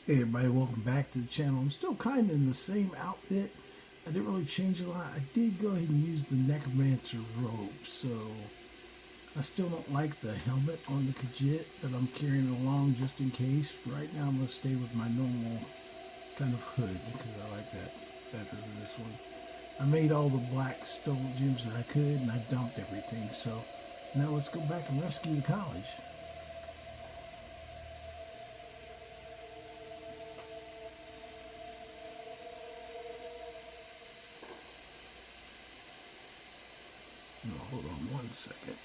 Hey everybody, welcome back to the channel. I'm still kind of in the same outfit. I didn't really change a lot. I did go ahead and use the necromancer robe, so I still don't like the helmet on the Khajiit, but I'm carrying it along just in case. Right now I'm going to stay with my normal kind of hood because I like that better than this one. I made all the black stolen gems that I could and I dumped everything, so now let's go back and rescue the college. No, hold on 1 second.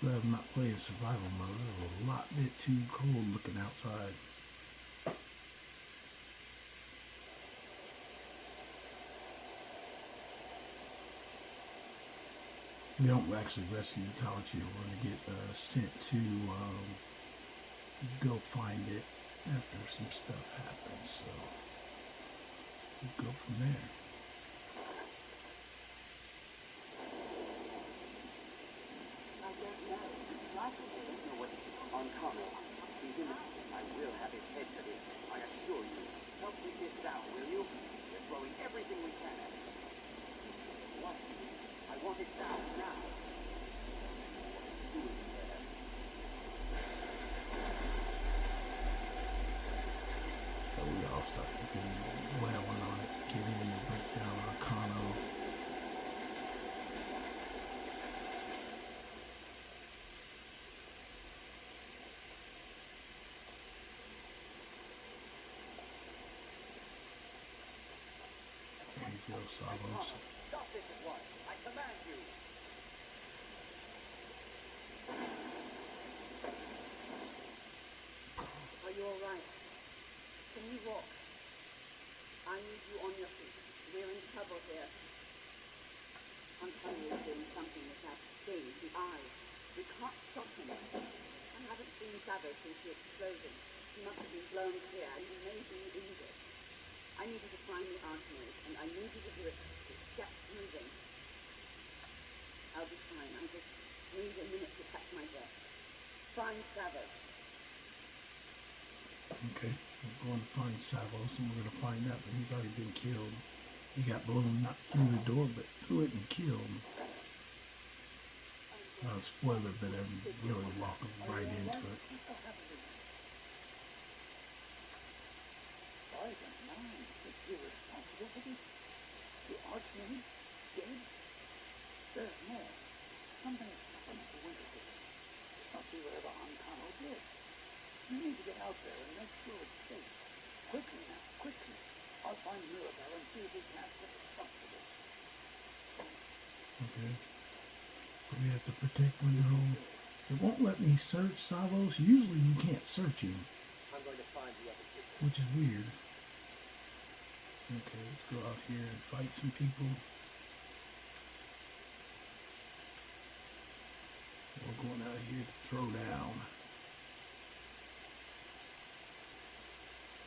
Glad I'm not playing survival mode. It's a lot bit too cold looking outside. We don't actually rescue the college here. We're going to get sent to go find it after some stuff happens. So we'll go from there. I don't know. It's likely I don't know what's on Connor. He's in the... I will have his head for this, I assure you. Help take this down, will you? We're throwing everything we can at it. What is? I want it down now. What are you doing there? So we all start looking, wailing on it, get in and break down our Arcano. There you go, Savos. Stop this at once. I command you. Are you all right? Can you walk? I need you on your feet. We're in trouble here. Antonio is doing something with that thing, the eye. We can't stop him. I haven't seen Savo since the explosion. He must have been blown clear, and he may be injured. I need you to find the ayleid, and I need you to do it. Get moving. I'll be fine. I just need a minute to catch my breath. Find Savos. Okay, we're going to find Savos and we're going to find out that he's already been killed. He got blown not through the door, but through it and killed. Spoiler, but I'm really walking right into it. I don't mind if you're responsible for this. The archmage dead? There's more. Something has happened to Winterhold. It must be wherever Ancano lived. You need to get out there and make sure it's safe. Quickly now, quickly. I'll find Nullifier and see if we can't put a stop to this. Okay. We have to protect Winterhold. It won't let me search Savos. Usually you can't search him, I'm going to find the other tickets. which is weird. Okay, let's go out here and fight some people. We're going out here to throw down.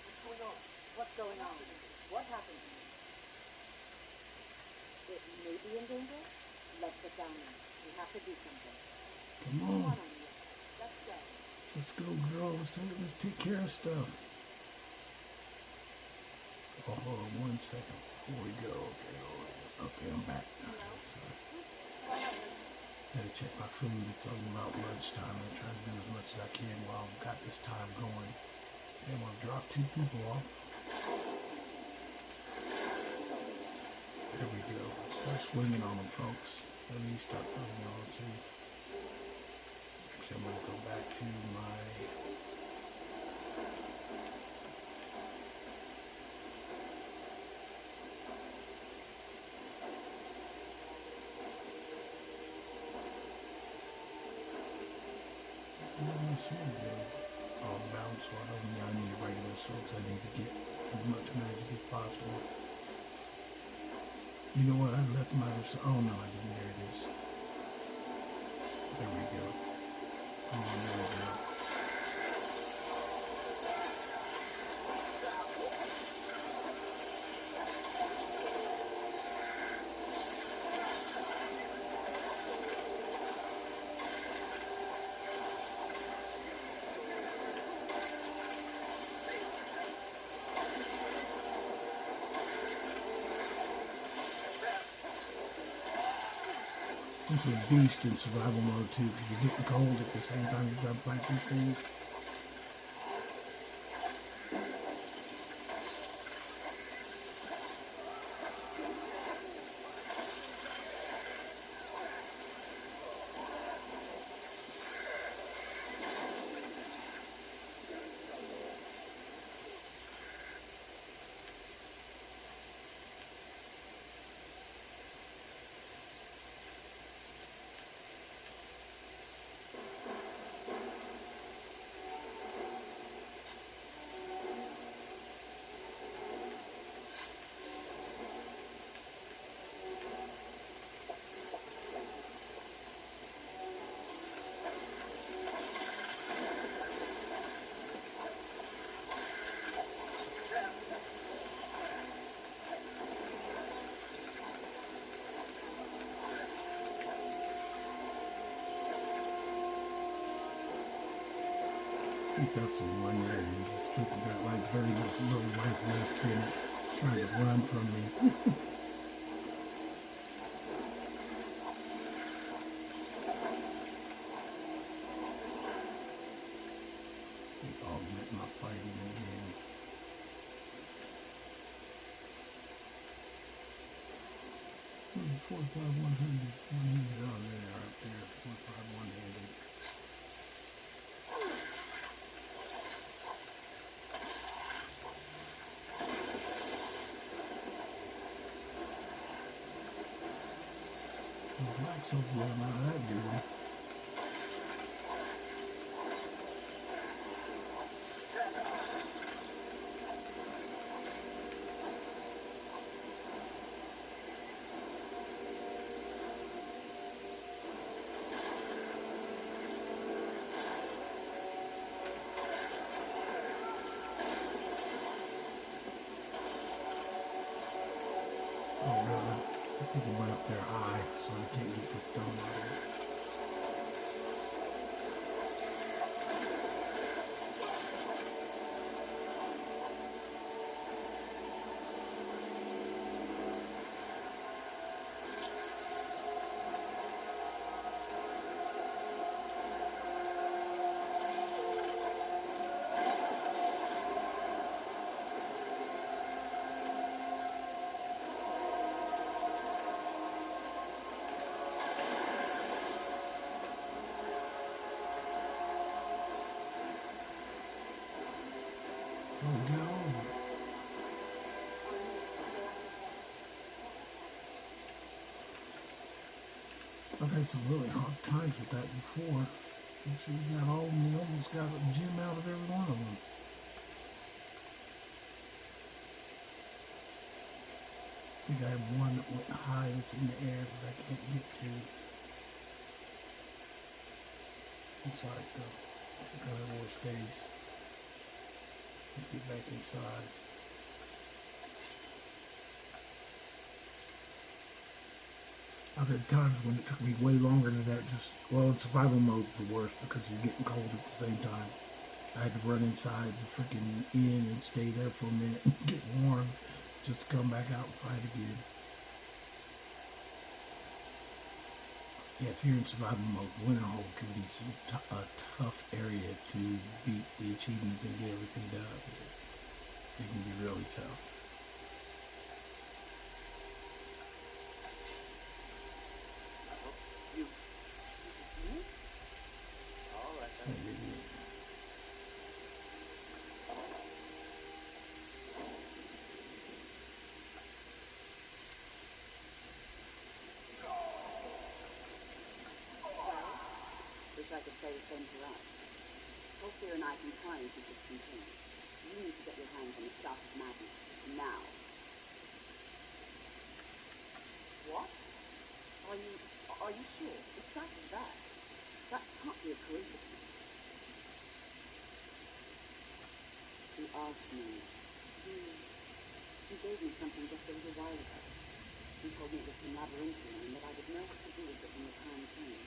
What's going on? What's going on? What happened? It may be in danger. Let's get down there. We have to do something. Come Come on. on, Anya. Let's go. Let's go, girl. Let's take care of stuff. Oh, hold on 1 second before we go. Okay, hold on. Okay, I'm back now. Sorry. Gotta check my food. It's all about lunchtime. I'm trying to do as much as I can while I've got this time going. I want to drop 2 people off. There we go. Start swinging on them, folks. Let me start swinging on them too. Actually, I'm going to go back to my... bounce sword. I need a regular sword because I need to get as much magic as possible. You know what? I left my other sword. Oh no, I didn't. There it is. There we go. Oh, there we go. This is a beast in survival mode too, because you're getting cold at the same time you're trying to fight these things. I think that's the one. There it is. It's freaking got like very little life left in it, trying to run from me. Augment my fighting again. 45 100. One-handed. Oh, there they are up there. 45 one-handed. Black soap blow out of that dude. Oh, really? I think he went up there high, so I can't get this stone out of it. Oh, get over. I've had some really hard times with that before. Actually, we got all of them. We almost got a gem out of every one of them. I think I have one that went high that's in the air that I can't get to. It's alright though. I have more space. Let's get back inside. I've had times when it took me way longer than that. Well, in survival mode it's the worst because you're getting cold at the same time. I had to run inside the freaking inn and stay there for a minute and get warm just to come back out and fight again. Yeah, if you're in survival mode, Overhaul can be a tough area to beat the achievements and get everything done up here. It can be really tough. You can see me? All right. That idiot. Wish I could say the same for us. Tolfdir and I can try and keep this contained. You need to get your hands on the staff of madness now. What? Are you sure? The staff is there. That can't be a coincidence. The Archmage. He gave me something just a little while ago. He told me it was from Labyrinthian and that I would know what to do with it when the time came.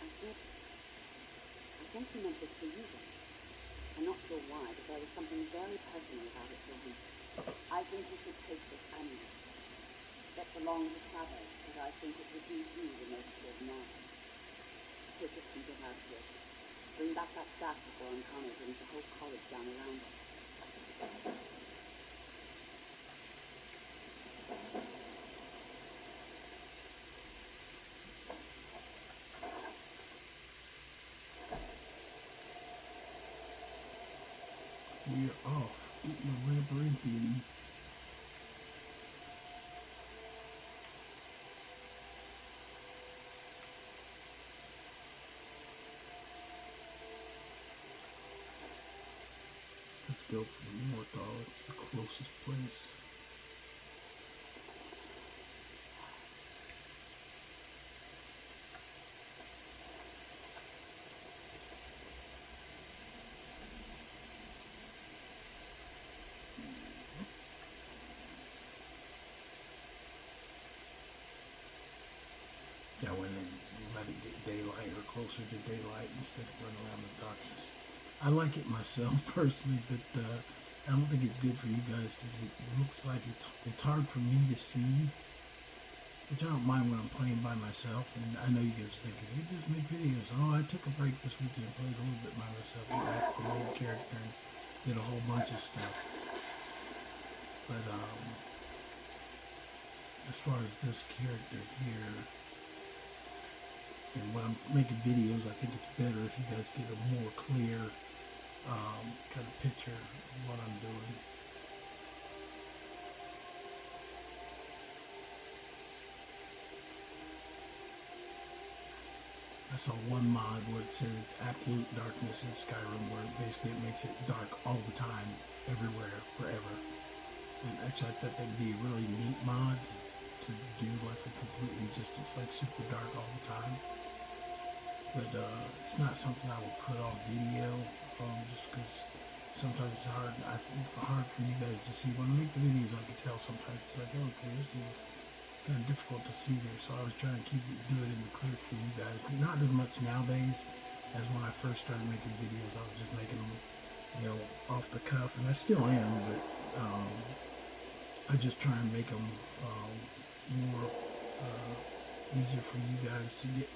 I think he meant this for you, Dan. I'm not sure why, but there was something very personal about it for him. I think you should take this amulet. That belonged to Savas, but I think it would do you the most good now. Take it and get out of here. Bring back that staff before Ancano brings the whole college down around us. We're off. Getting the labyrinthian. Let's go for Morthal. It's the closest place. I went and let it get daylight or closer to daylight instead of running around the darkness. I like it myself personally, but I don't think it's good for you guys because it looks like it's hard for me to see, which I don't mind when I'm playing by myself. And I know you guys are thinking, you just make videos. Oh, I took a break this weekend, played a little bit by myself, went back to an old character and did a whole bunch of stuff. But as far as this character here, and when I'm making videos, I think it's better if you guys get a more clear kind of picture of what I'm doing. I saw one mod where it said it's absolute darkness in Skyrim, where basically it makes it dark all the time, everywhere, forever. And actually I thought that'd be a really neat mod to do, like a completely just, it's like super dark all the time. But it's not something I will put on video, just because sometimes it's hard. I think hard for you guys to see. When I make the videos, I can tell sometimes it's like, oh, okay, this is kind of difficult to see there. So I was trying to do it in the clear for you guys. Not as much nowadays as when I first started making videos. I was just making them, you know, off the cuff, and I still am. But I just try and make them more. Easier for you guys to get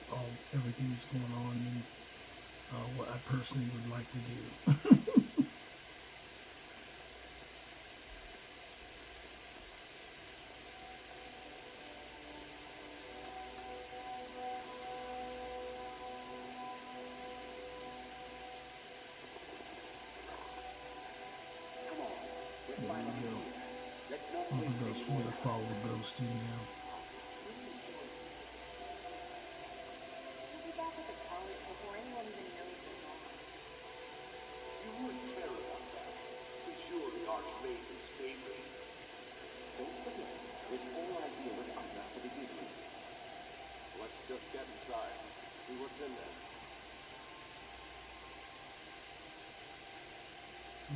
everything that's going on and what I personally would like to do. There we go. All the ghosts, we're gonna follow the ghost in now. Just get inside. See what's in there.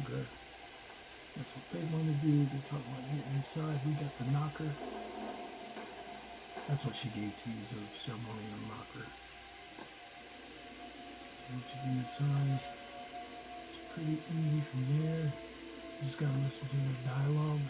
Okay. That's what they want to do. They're talking about getting inside. We got the knocker. That's what she gave to you, the ceremonial knocker. Once you get inside, it's pretty easy from there. You just gotta listen to their dialogue.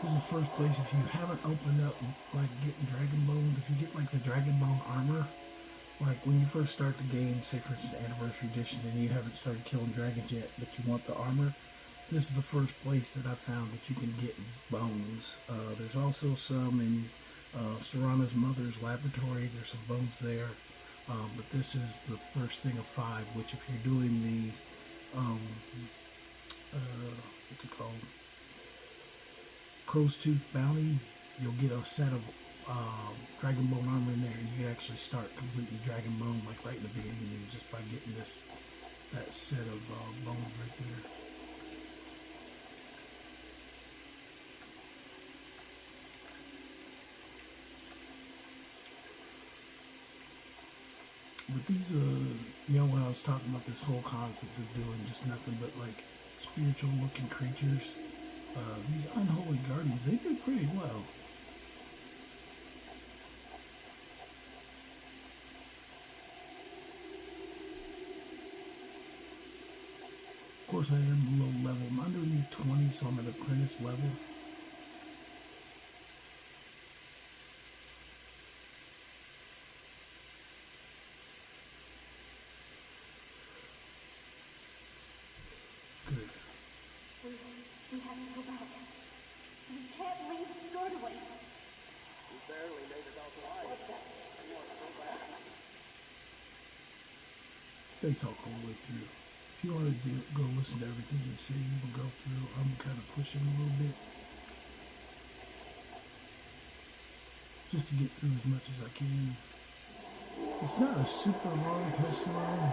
This is the first place, if you haven't opened up, like, getting Dragon Bones, if you get, like, the Dragon Bone armor, like, when you first start the game, say, for instance, Anniversary Edition, and you haven't started killing dragons yet, but you want the armor, this is the first place that I found that you can get bones. There's also some in Serana's mother's laboratory. There's some bones there. But this is the first thing of 5, which if you're doing the, what's it called? Crow's Tooth Bounty, you'll get a set of Dragon Bone armor in there, and you can actually start completely Dragon Bone, like right in the beginning, just by getting that set of bones right there. But these, you know, when I was talking about this whole concept of doing just nothing but like spiritual looking creatures, these unholy guardians, they do pretty well. Of course, I am low level. I'm underneath 20, so I'm at apprentice level. Good. We have to go back. We can't leave Nordway. We barely made it out alive. What's that? I want to go back. They talk all the way through. If you want to go listen to everything they say, you can go through. I'm kind of pushing a little bit, just to get through as much as I can. It's not a super long quest line.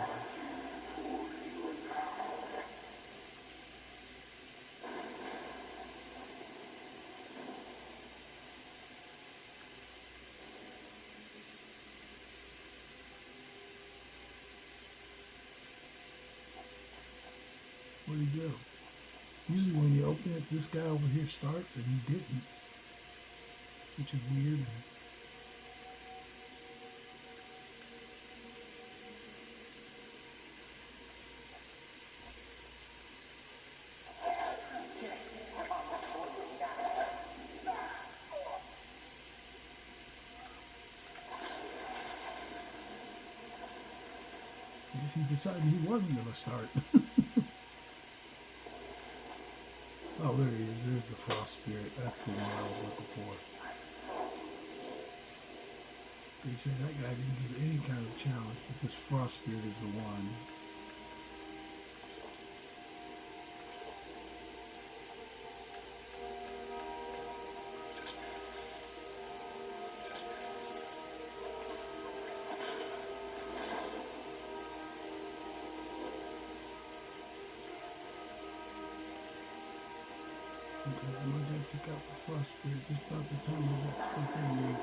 Where'd he go? Usually when you open it, this guy over here starts, and he didn't, which is weird. I guess he decided he wasn't going to start. Oh, there he is. There's the frost spirit. That's the one I was looking for. You say that guy didn't give any kind of challenge, but this frost spirit is the one. Okay, my dad took out the frost spirit just about the time I got stuff in there.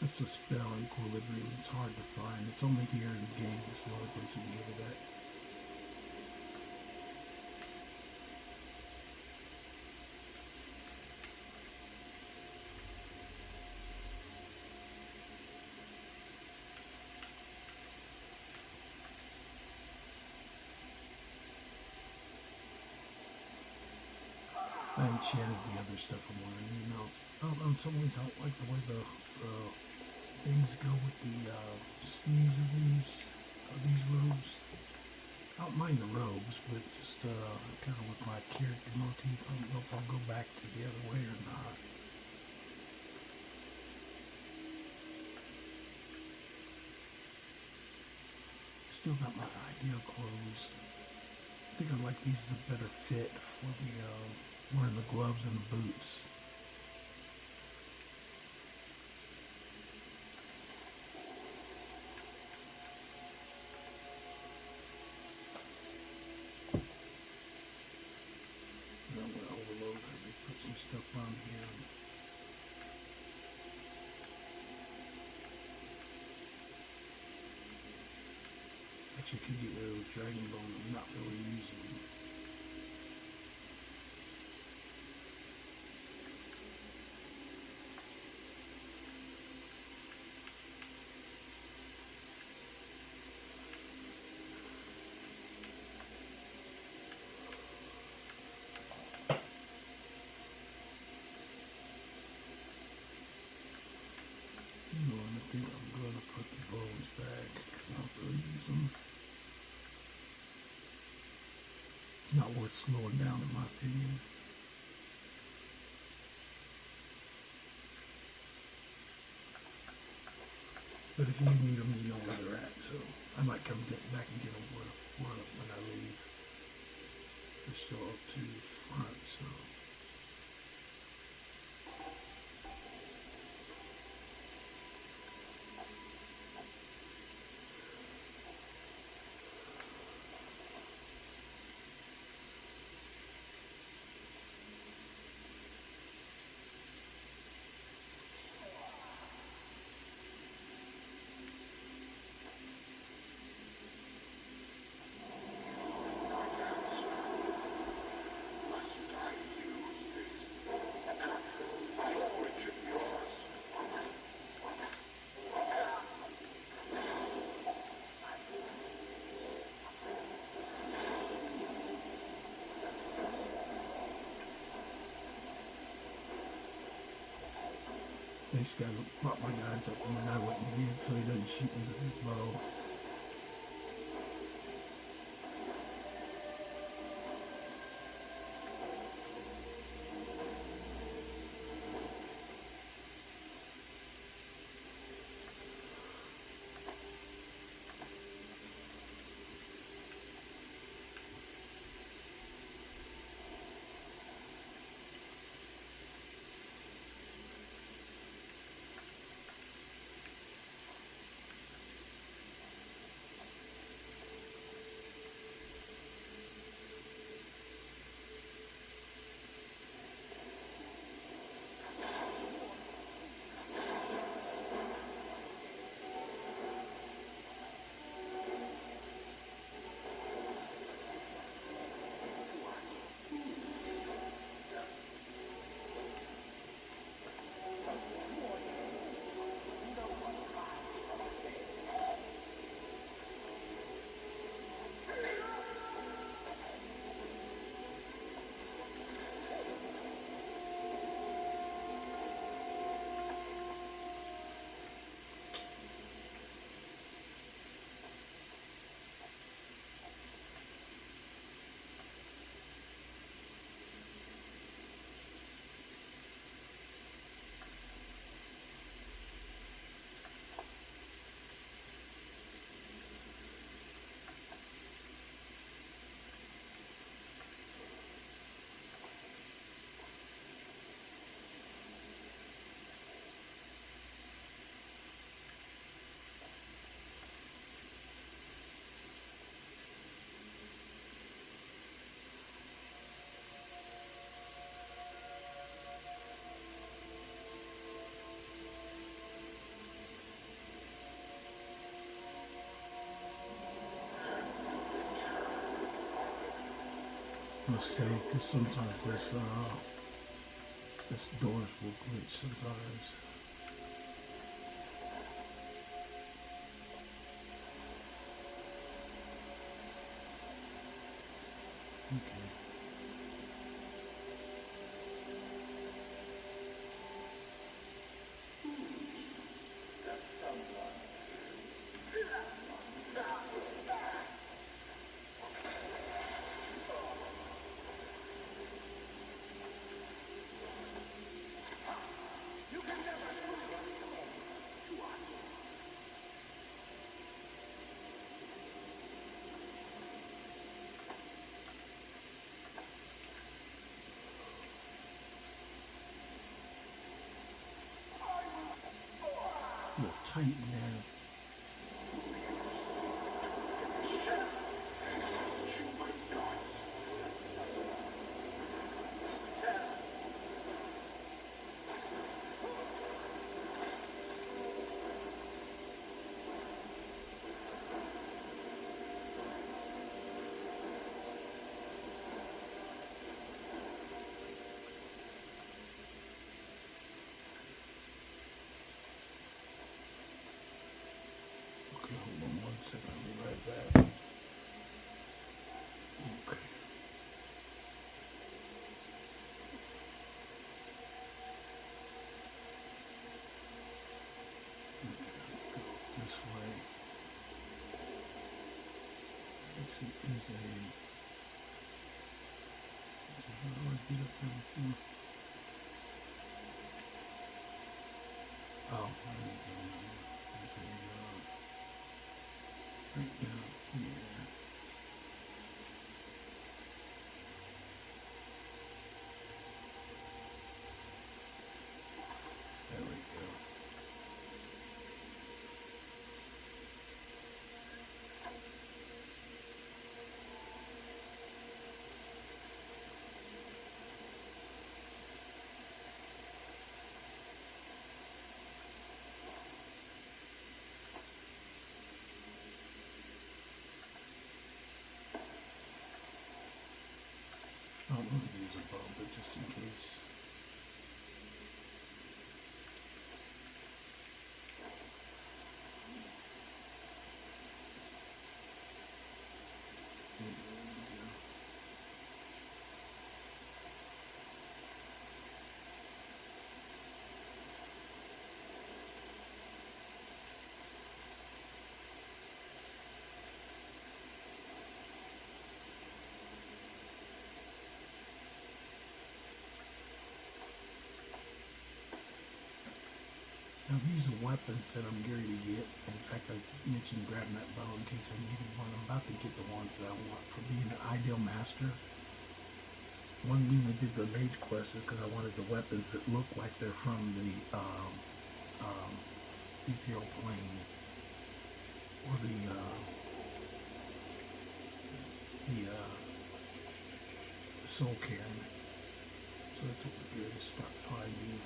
What's the spell equilibrium? It's hard to find. It's only here in the game. It's the only place you can get it at. I enchanted the other stuff I'm wearing, even though it's, on some ways I don't like the way the things go with the sleeves of these robes. I don't mind the robes, but just kind of with my character motif. I don't know if I'll go back to the other way or not. Still got my ideal clothes. I think I like these as a better fit for the wearing the gloves and the boots. And I'm going to overload that. They put some stuff on again. Actually, could get rid of the dragon bone. I'm not really using them. No, I think I'm going to put the bones back. I don't really use them. It's not worth slowing down, in my opinion. But if you need them, you know where they're at. So I might come back and get them when I leave. They're still up to the front, so. This guy brought my guys up and then I went and hid so he doesn't shoot me with his bow. Let's say, because sometimes this doors will glitch sometimes. Okay. A little tight in there. Okay, hold on 1 second, I'll be right back. Okay. Let's go this way. Actually, how do I get up there before? Oh, there you go. Right down here. There we go. I don't really use a bow, but just in case. Now these are weapons that I'm gearing to get. In fact, I mentioned grabbing that bow in case I needed one. I'm about to get the ones that I want for being an ideal master. One reason I did the mage quest is because I wanted the weapons that look like they're from the ethereal plane or the soul cairn. So that's what we're going to start finding.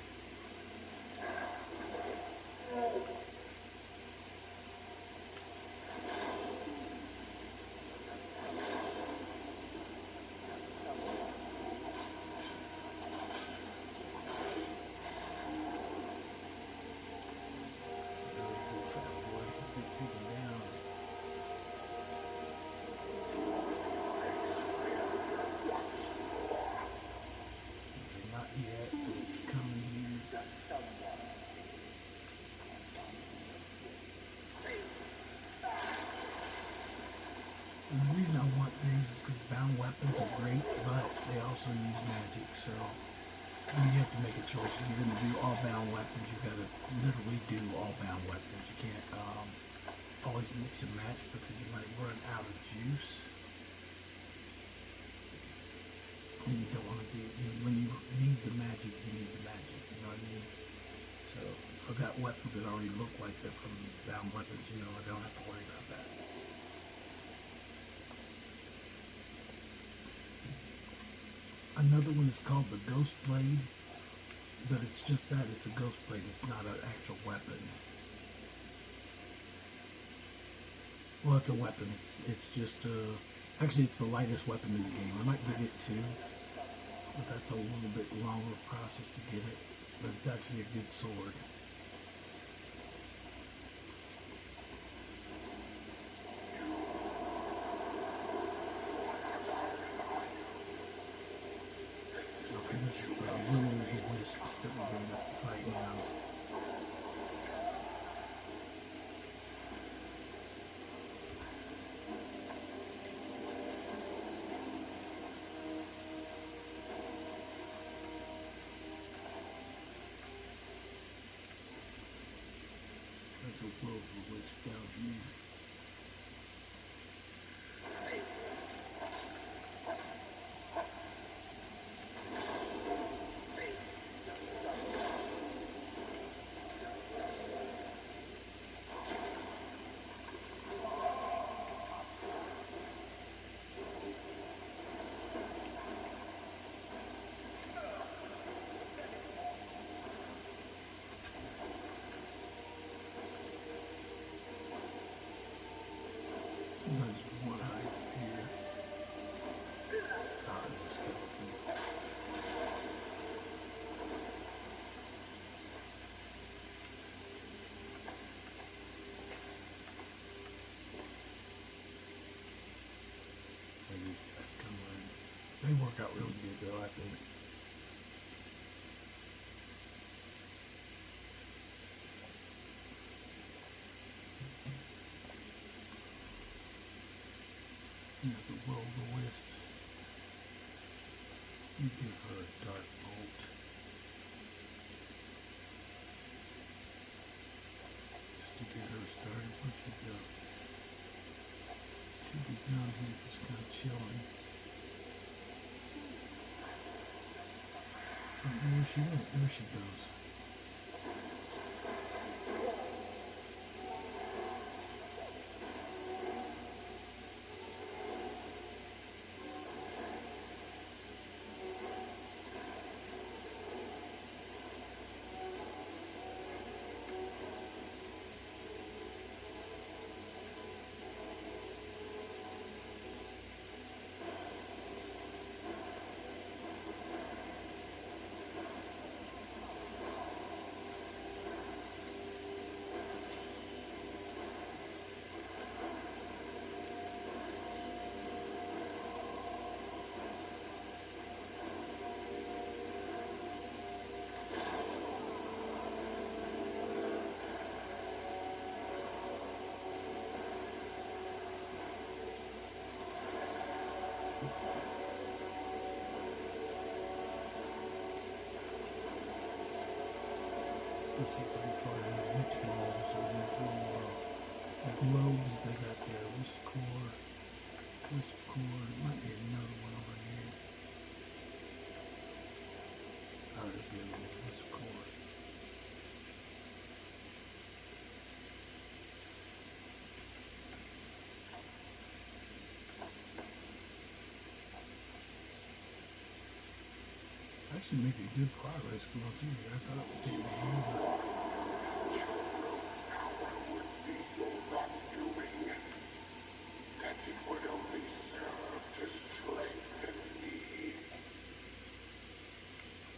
And the reason I want these is because bound weapons are great, but they also use magic, so you have to make a choice. If you're going to do all bound weapons, you've got to literally do all bound weapons. You can't always mix and match because you might run out of juice. And you don't want to do, when you need the magic, you need the magic, you know what I mean? So if I've got weapons that already look like they're from bound weapons, I don't have to worry about that. Another one is called the Ghost Blade, but it's just that, it's a ghost blade, it's not an actual weapon. Well, it's a weapon, it's just Actually, it's the lightest weapon in the game. I might get it too, but that's a little bit longer process to get it. But it's actually a good sword. Okay, this is the Will of the Wisp that we're going to have to fight now. There's a Will of the Wisp down here. Sometimes one hide here. Oh, there's a skeleton. And these guys come around. They work out really good though, I think. There's the Will of the Wisp. We give her a dark bolt. Just to get her started. Where'd she go? Should be down here just kind of chilling. I don't know where she went. There she goes. Let's see if I can find any witch balls or these little globes they got there. Wisp core. Wisp core. There might be another one over here. Oh, there's the other one. Wisp core. Actually making good progress going through here. I thought it would take me longer. That it would only serve to strengthen me.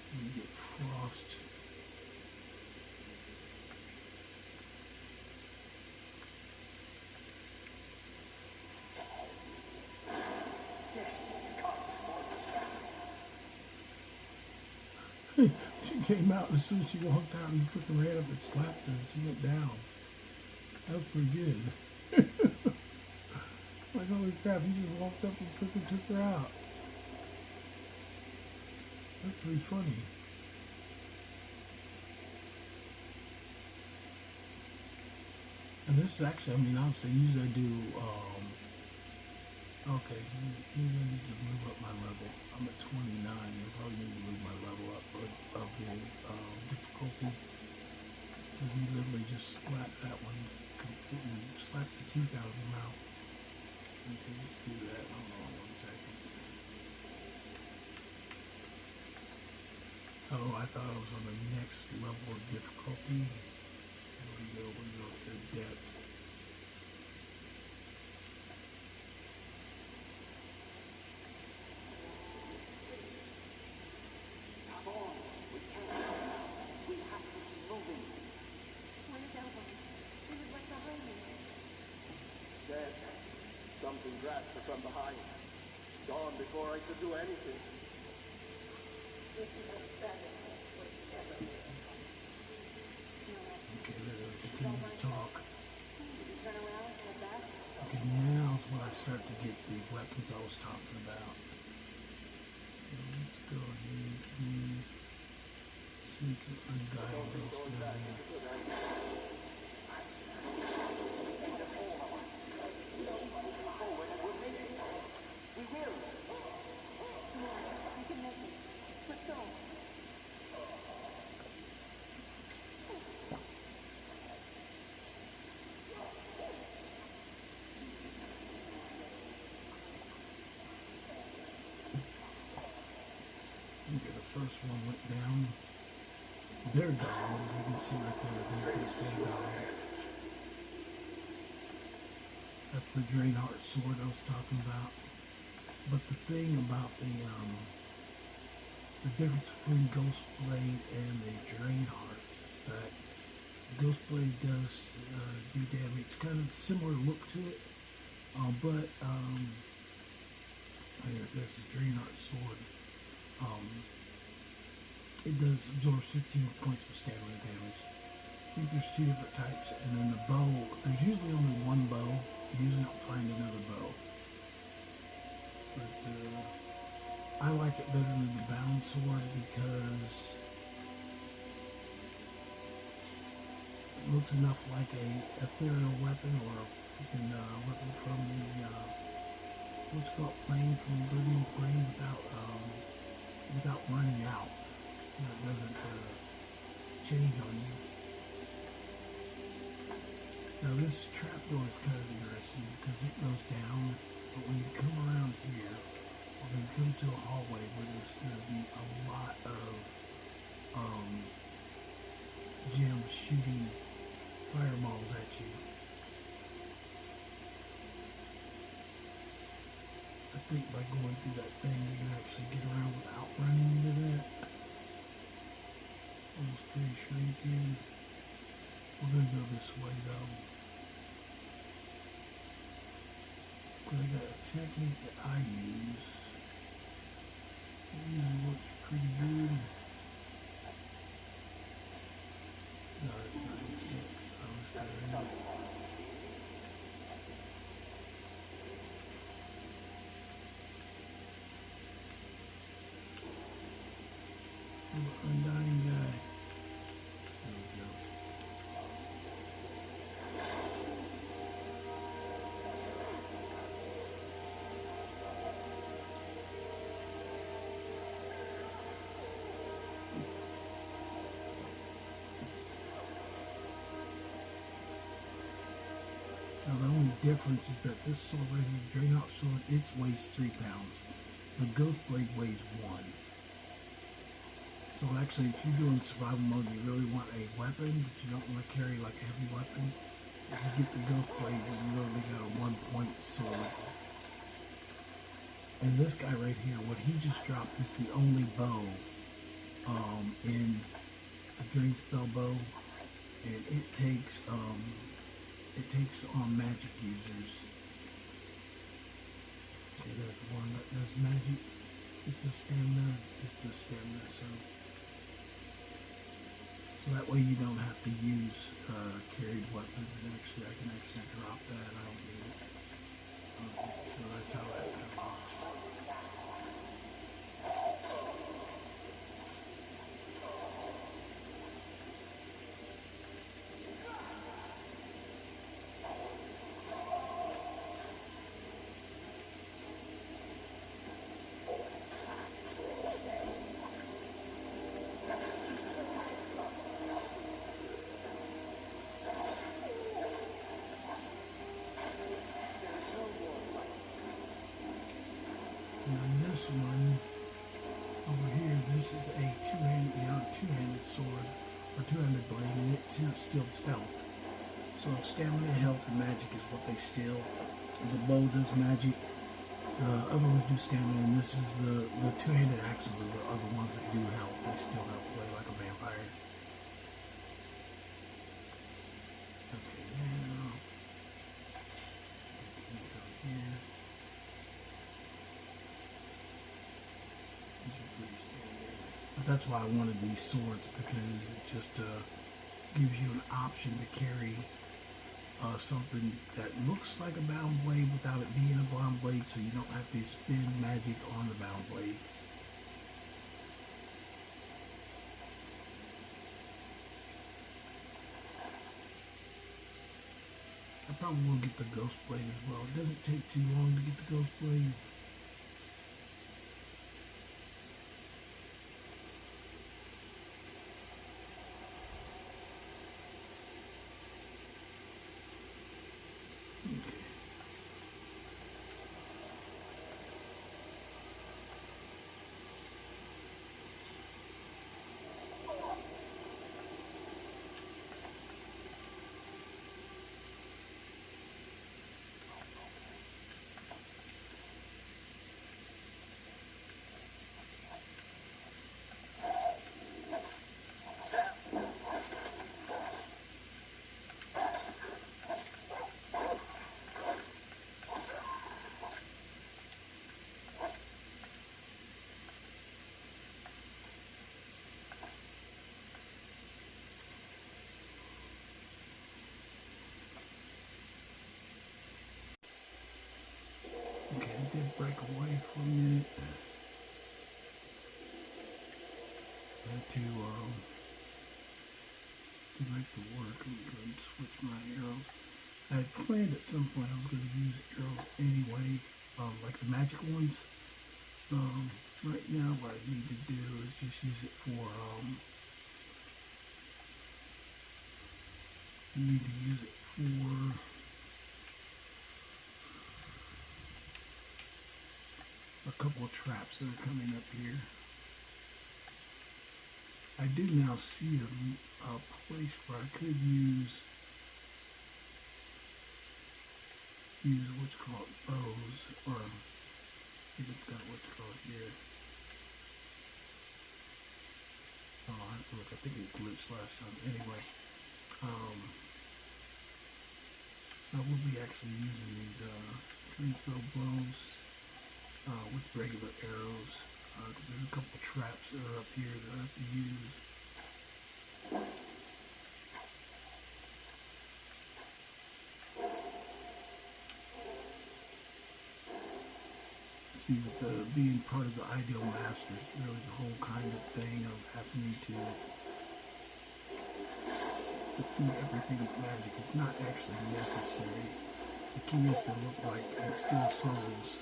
Let me get frost. She came out, and as soon as she walked out, he freaking ran up and slapped her, and she went down. That was pretty good. Like, holy crap, he just walked up and freaking took her out. That's pretty funny. And this is actually, I mean, honestly, usually I do, okay, maybe I need to move up my level. I'm at 29. I probably need to move my level up of the difficulty. Because he literally just slapped that one completely, slaps the teeth out of the mouth. Okay, let's do that. Hold on 1 second. Oh, I thought I was on the next level of difficulty. Here we go to depth. something grabbed her from behind. Gone before I could do anything. This is upsetting. Okay, they're going to continue to talk. You turn around like that? Okay, now's when I start to get the weapons I was talking about. So let's go ahead and send some unguided ghosts down here. You can make it. Let's go. Okay, the first one went down. Their dog, you can see right there, that's their dog. That's the Draenheart sword I was talking about. But the thing about the difference between Ghostblade and the Draenhearts is that Ghostblade does do damage. It's kind of similar look to it, but there's the Draenheart sword. It does absorb 15 points of stamina damage. I think there's two different types, and then the bow, there's usually only one bow. You usually don't find another bow. But I like it better than the bound sword because it looks enough like a ethereal weapon or a weapon from the what's called plane from Oblivion Plane without running out. It doesn't change on you. Now this trapdoor is kind of interesting because it goes down, but when you come around here, we're going to come to a hallway where there's going to be a lot of gems shooting fireballs at you. I think by going through that thing, you can actually get around without running into that. Almost pretty sure you can. We're going to go this way though. But I got a technique that I use. It usually works pretty good. No, it's not it yet. I was got it. Undying guy. There we go. Now the only difference is that this sword right here, Draenheart sword, it weighs 3 pounds. The Ghostblade weighs 1. So actually, if you're doing survival mode, you really want a weapon, but you don't want to carry like a heavy weapon. If you get the Ghostblade, you really got a 1-point sword. And this guy right here, what he just dropped is the only bow in a Drain Spell bow, and it takes on magic users. Okay, there's one that does magic. It's just stamina. So that way you don't have to use carried weapons, and I can actually drop that. I don't need it. Okay, so that's how that comes. And then this one over here, this is a two-handed sword or two-handed blade, and it steals health. So stamina, health, and magic is what they steal. The bow does magic. The other ones do stamina, and this is the two-handed axes are the ones that do health. They steal health away like a vampire. Okay, now we can go here. But that's why I wanted these swords, because it just gives you an option to carry something that looks like a bound blade without it being a bound blade, so you don't have to spend magic on the bound blade. I probably will get the ghost blade as well. It doesn't take too long to get the ghost blade. Okay, I did break away for a minute. I had to get back to work. I'm going to switch my arrows. I had planned at some point I was going to use arrows anyway, like the magic ones. Right now what I need to do is just use it for, I need to use it for a couple of traps that are coming up here. I do now see a place where I could use what's called bows, or I think it's got what's called here. Oh, I have to look. I think it glitched last time. Anyway, I will be actually using these transbow bows with regular arrows, because there's a couple traps that are up here that I have to use. See, with being part of the Ideal Masters, really the whole kind of thing of having to defeat everything with magic is not actually necessary. The key is to look like and steal souls.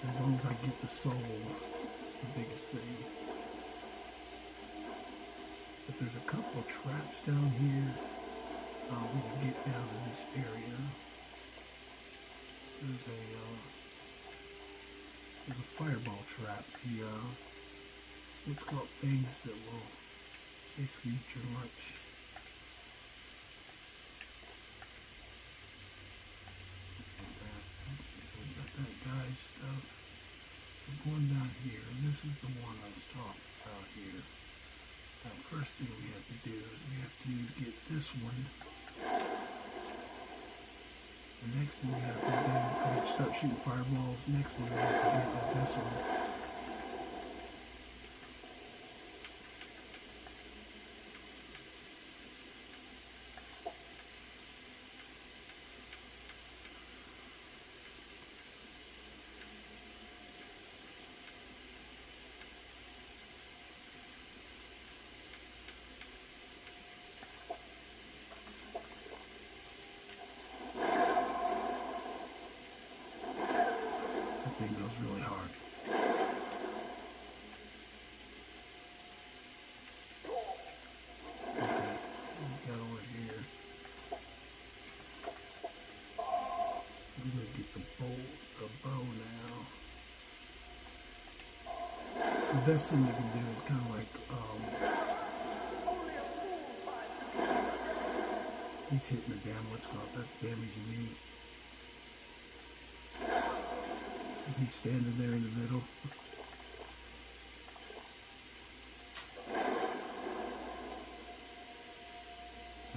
As long as I get the soul, that's the biggest thing. But there's a couple of traps down here. We can get down to this area. There's a fireball trap. The what's called things that will basically eat your lunch. So we got that guy's stuff. So going down here, and this is the one I was talking about here. Now, first thing we have to do is we have to get this one. The next thing we have to do, because it starts shooting fireballs, next one we have to get is this one. Thing goes really hard. Okay, we got over here. I'm gonna get the bow now. The best thing you can do is kind of like he's hitting the damn what's called, that's damaging me. Is he standing there in the middle?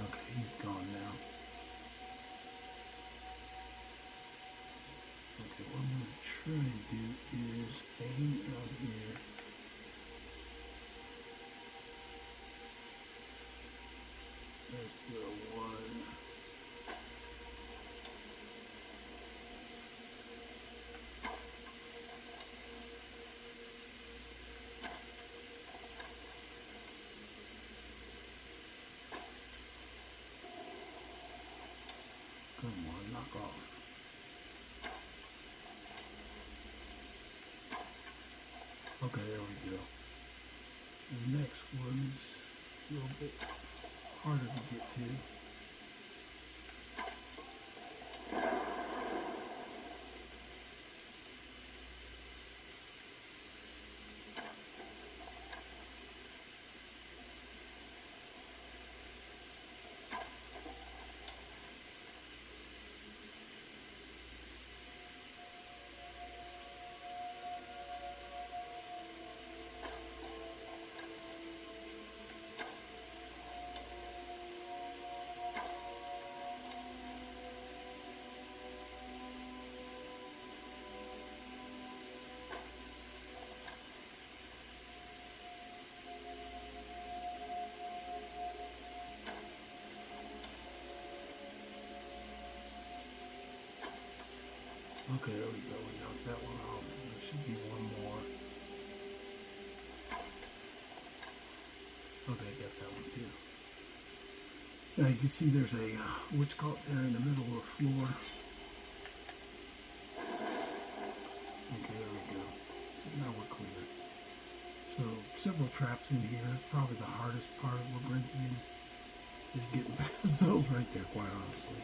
Okay, he's gone now. Okay, what I'm going to try and do is aim out here. There's the one. Come on, knock off. Okay, there we go. The next one is a little bit harder to get to. Okay, there we go. We knocked that one off. There should be one more. Okay, I got that one too. Now you can see there's a witch caught there in the middle of the floor. Okay, there we go. So now we're clear. So several traps in here. That's probably the hardest part of Labyrinthian, is getting past those right there, quite honestly.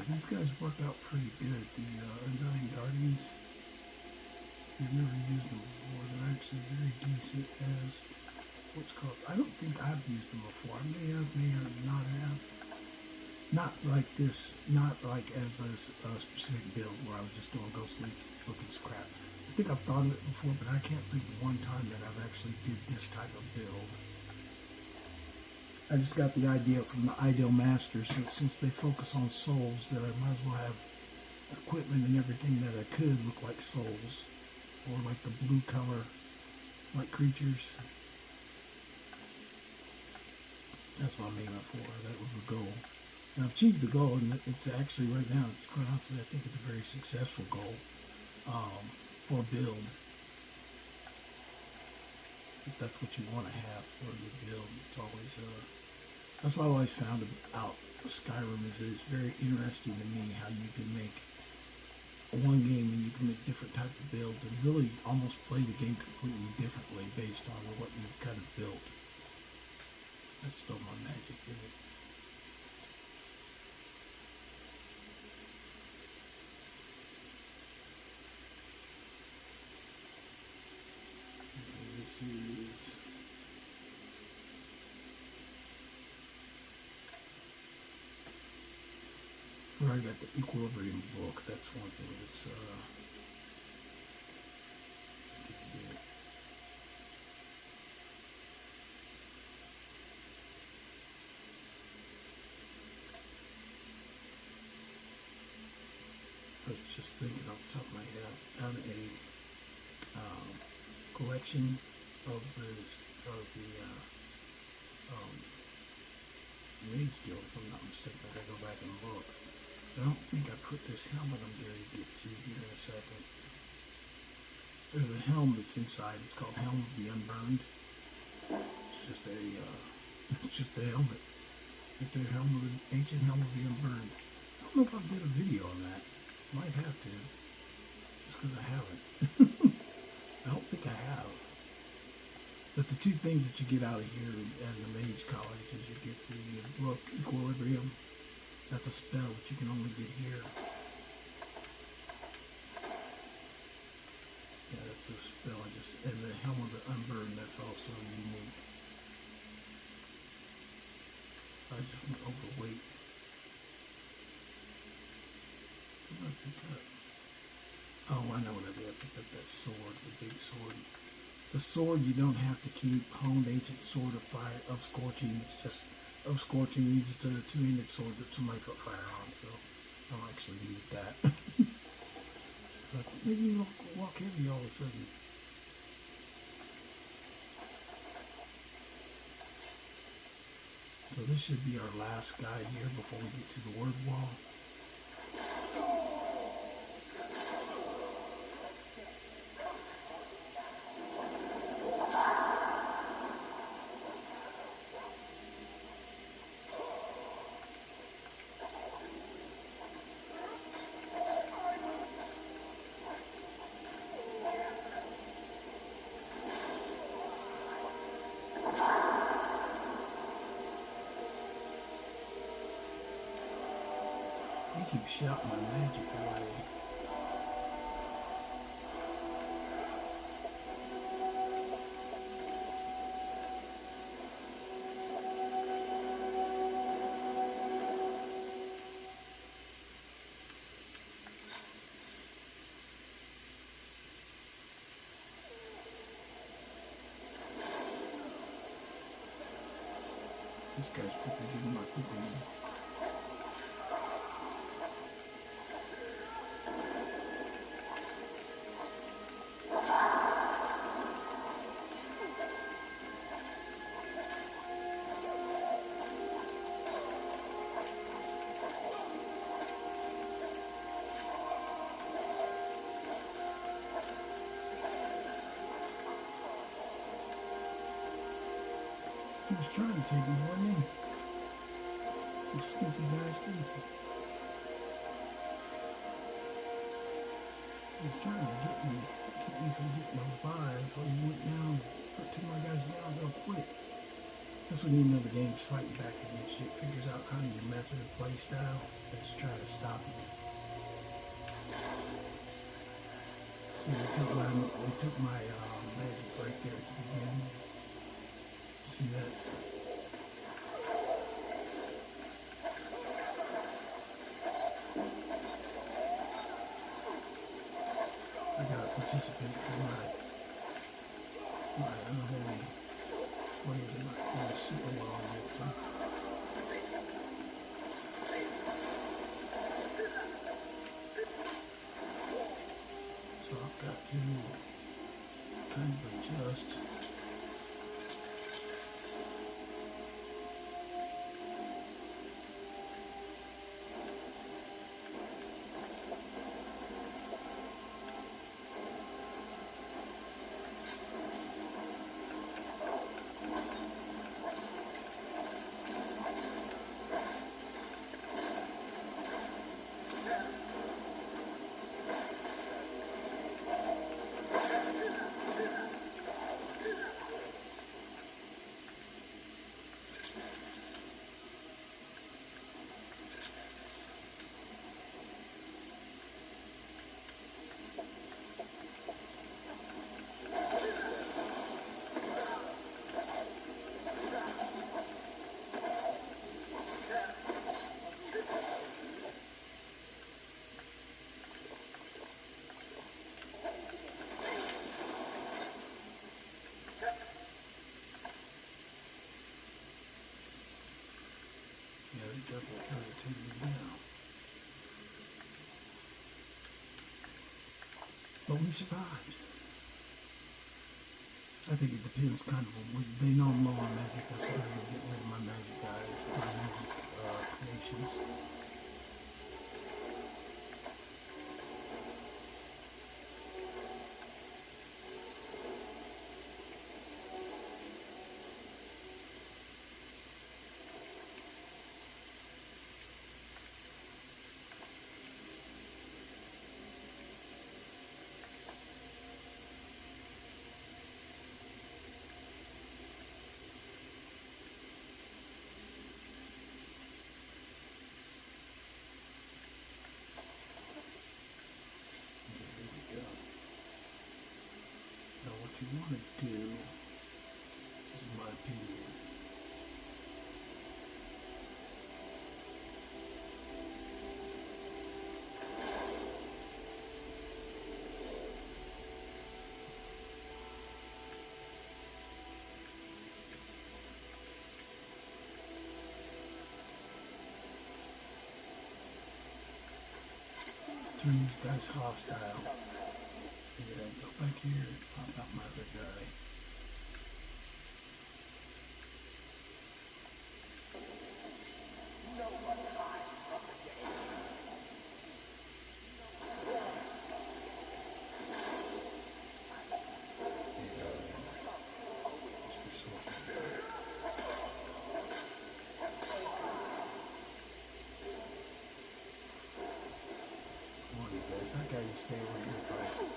These guys work out pretty good. The Undying Guardians, we've never used them before. They're actually very decent as what's called. I don't think I've used them before. I may have not have. Not like this, not like as a specific build where I was just doing ghostly looking crap. I think I've thought of it before, but I can't think of one time that I've actually did this type of build. I just got the idea from the Ideal Masters, since they focus on souls, that I might as well have equipment and everything that I could look like souls, or like the blue color, like creatures. That's what I'm aiming for. That was the goal. And I've achieved the goal, and it's actually right now, quite honestly, I think it's a very successful goal for a build. If that's what you want to have for your build, it's always that's what I always found out Skyrim is it's very interesting to me how you can make one game and you can make different type of builds and really almost play the game completely differently based on what you've kind of built. That's still my magic, isn't it? Okay, this is where I got the Equilibrium book. That's one thing that's I was just thinking off the top of my head, I've done a collection of the Mage Guild, if I'm not mistaken. I gotta go back and look. I don't think I put this helmet I'm going to get to here in a second. There's a helm that's inside. It's called Helm of the Unburned. It's just a, it's just a helmet. Right there, Helm of the Ancient Helm of the Unburned. I don't know if I did a video on that. Might have to. Just because I haven't. I don't think I have. But the two things that you get out of here at the Mage College is you get the book Equilibrium. That's a spell that you can only get here. Yeah, that's a spell. And the Helm of the Unburned, that's also unique. I just went overweight. What did I pick up? Oh, I know what I did. I picked up that sword, the big sword. The sword you don't have to keep. Honed Ancient Sword of Fire of Scorching. It's just of Scorching needs a two-handed sword that somebody put fire on. So I don't actually need that. It's like maybe you walk heavy all of a sudden. So this should be our last guy here before we get to the word wall. He keeps shouting my magic away. This guy's freaking giving my freaking... He was trying to take me, wasn't he? You sneaky bastard. He was trying to get me, keep me from getting my buys, so he went down, put two of my guys down real quick. That's when you know the game's fighting back against you. It figures out kind of your method of play style. It's trying to stop you. See, they took my magic right there at the beginning. See that? I gotta participate for my unholy warriors are not doing super well on it. So I've got to kind of adjust. Definitely kind of take me down. But we survived. I think it depends kind of on what they know I'm low on magic, that's why they were getting rid of my magic guy, my magic creations. do. This is my opinion. Turn these guys hostile. And then go back here and pop out my other guy. That guy just stay over here and fight.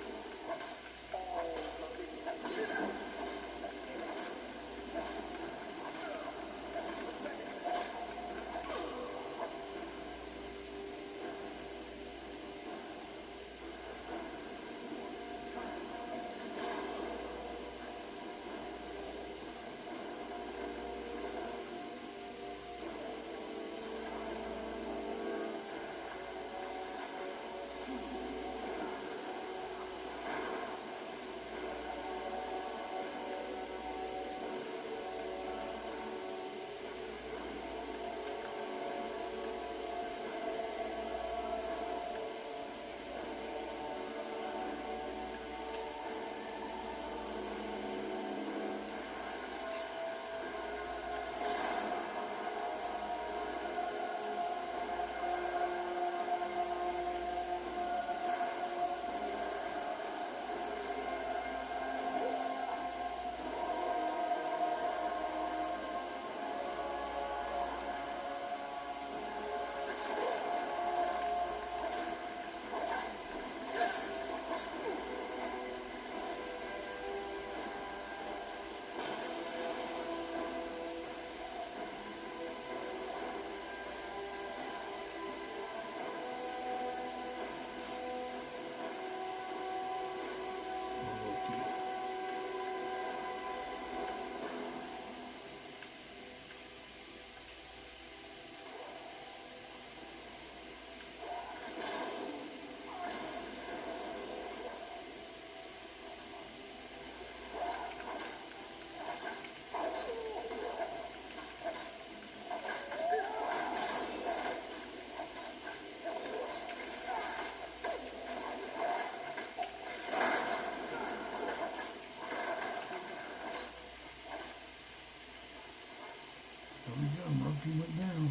There we go, Murphy went down.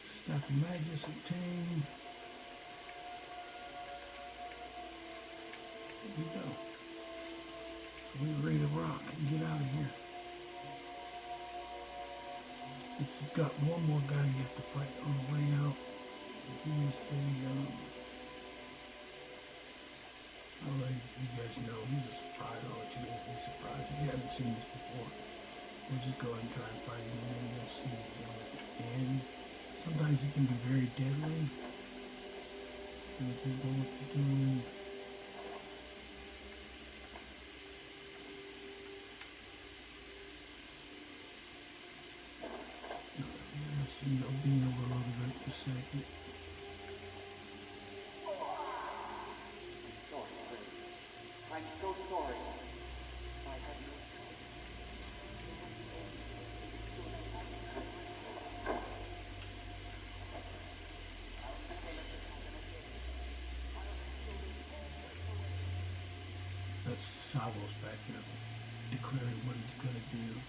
Staff of Magus obtained. There we go. So we're ready to rock and get out of here. It's got one more guy you have to fight on the way out. He is a, I'll let you guys know, he's a surprise. I'll let you guys be surprised if you haven't seen this before. We'll just go ahead and try and fight him, and then we'll see at the end. Sometimes he can be very deadly. And if you know what you're doing. Being overloaded right this second. I'm sorry, Graves. I'm so sorry. I had no choice. That's Savo's back there declaring what he's gonna do.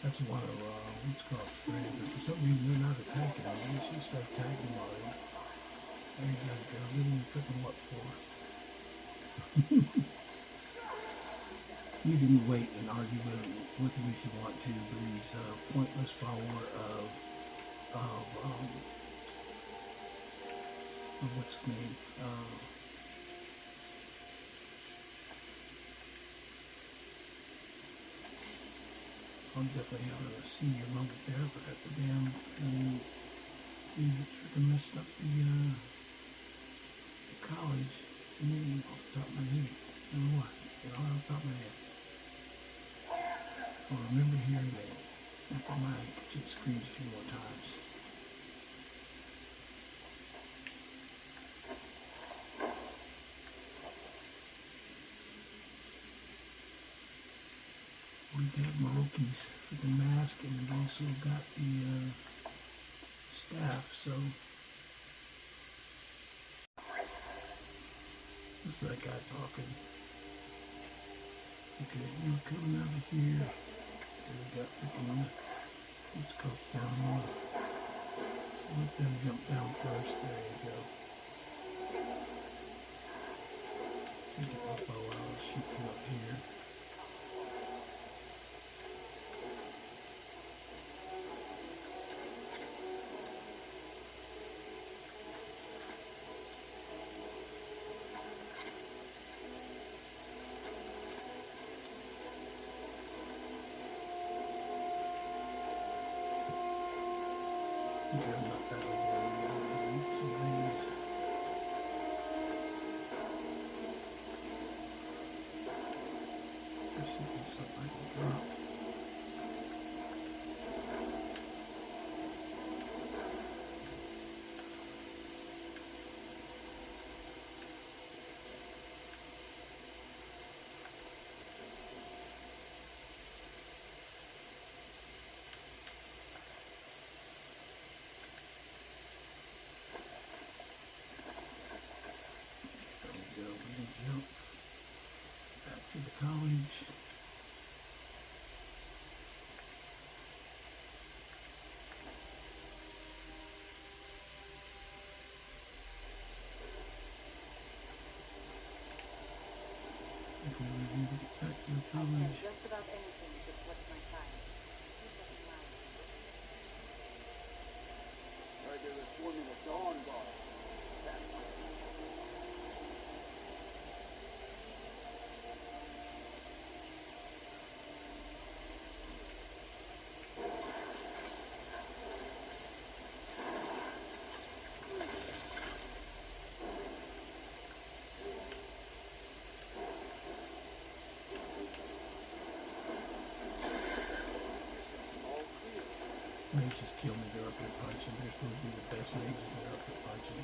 That's one of what's called friends, but for some reason they're not attacking them. They should start attacking them already. There you go, girl. Give me freaking what for? You can wait and argue with him if you want to, but he's a pointless follower of what's his name? I'm definitely having a senior moment there, but at the damn he freaking messed up the college name off the top of my head. You know what? Off the top of my head. I'll remember hearing that after my kitchen screens a few more times. We got Maroki's freaking mask, and we've also got the staff, so what's that guy talking? Okay, we're coming out of here. Okay, we got freaking what's called down on. So let them jump down first. There you go. Let me get my bow out. I'll shoot them up here. Okay, I'm not that overly eat some things. Let's see if there's something I can drop. To the college. Okay, we're going to get back to the college. Just about anything if it's worth my time. Keep that in mind. Heard they were forming a dawn guard. That might be necessary. Mages kill me, they're up here punching. They're supposed to be the best mages, they're up here punching.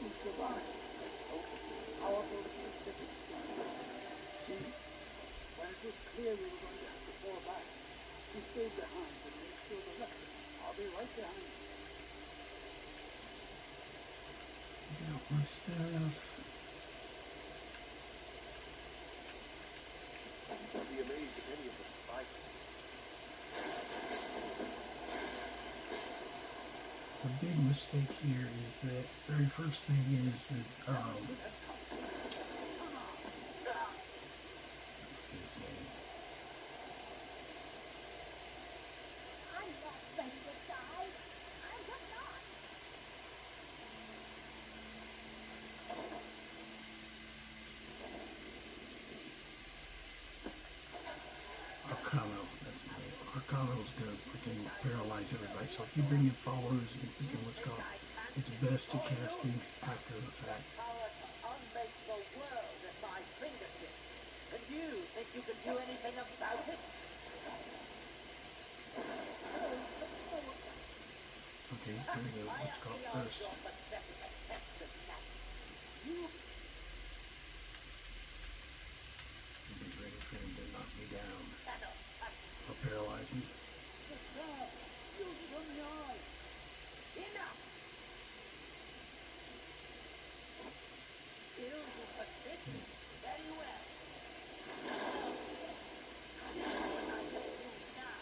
Who survived? Let's hope it's as powerful as the city's been. See, when it was clear we were going to have to fall back, she stayed behind and made sure the rest of us. I'll be right behind you. Get out my staff. I'd be amazed if any of the spiders. The big mistake here is that very first thing is that his name. I'm not ready to die. I'm just not. Arcano, that's the name. Arcano's gonna freaking paralyze everybody. So if you bring in followers and freaking what's called, it's best to cast things after the fact. Power to unmake the world at my fingertips. And you think you can do anything about it? Okay, he's gonna go what's called first. Your pathetic attempts at magic. You Be ready for him to knock me down cannot touch or paralyze me. the girl. Use your knife. Enough. Still you persist? Very well. What I can do now.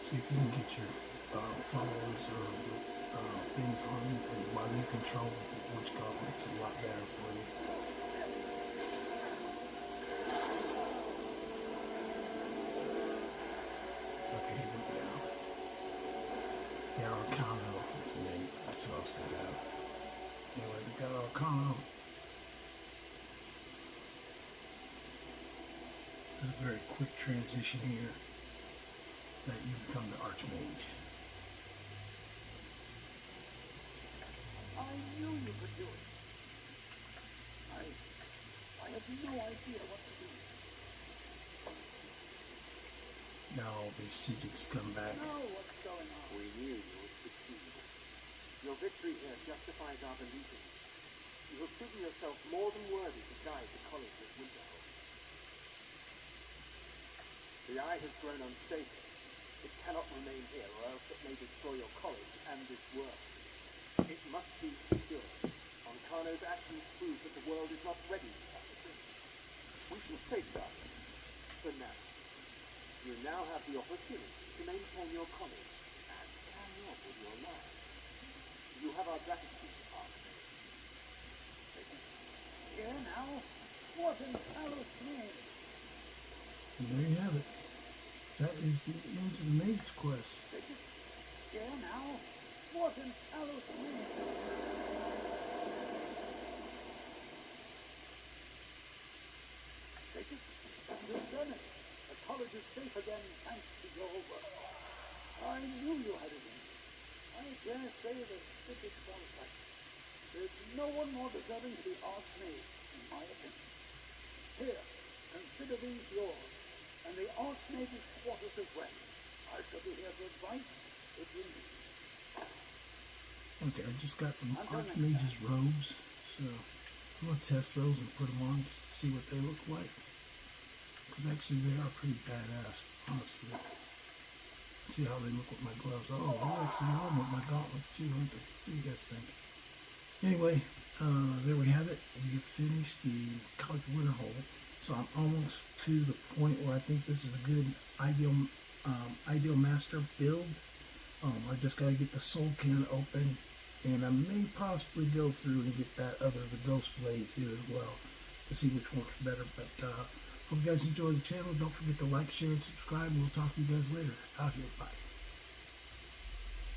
See if you can get your followers or things on and while you control which color makes it a lot better for you. Okay, he went down. Yeah, Arcano is the name. That's what I was thinking of. Anyway, we got Arcano. This is a very quick transition here that you become the Archmage. I knew you could do it. I had no idea what to do. Now all these Sijiks come back. Now what's going on? We knew you would succeed. Your victory here justifies our belief in you. You have proven yourself more than worthy to guide the College of Winterhold. The eye has grown unstable. It cannot remain here, or else it may destroy your college and this world. It must be secured. Onkano's actions prove that the world is not ready for such a thing. We shall safeguard it. For now. You now have the opportunity to maintain your college and carry on with your lives. You have our gratitude, Archmage. Here now? What in Talos' name? And there you have it. That is the end of the Mage quest. Here now? What in Talos' name? You've done it. The college is safe again thanks to your work. I knew you had it in you. I dare say the Sijiks are right. There's no one more deserving to be Archmage, in my opinion. Here, consider these yours, and the Archmage's quarters as well. I shall be here for advice if you need. Okay, I just got the Archmage's robes, so I'm going to test those and put them on just to see what they look like. Because actually they are pretty badass, honestly. See how they look with my gloves. Oh, they're actually on with my gauntlets too, aren't they? What do you guys think? Anyway, there we have it. We have finished the College of Winterhold. So I'm almost to the point where I think this is a good ideal master build. I just got to get the soul cairn open, and I may possibly go through and get that the ghost blade too as well to see which works better. But hope you guys enjoy the channel. Don't forget to like, share, and subscribe. And we'll talk to you guys later. Out here. Bye.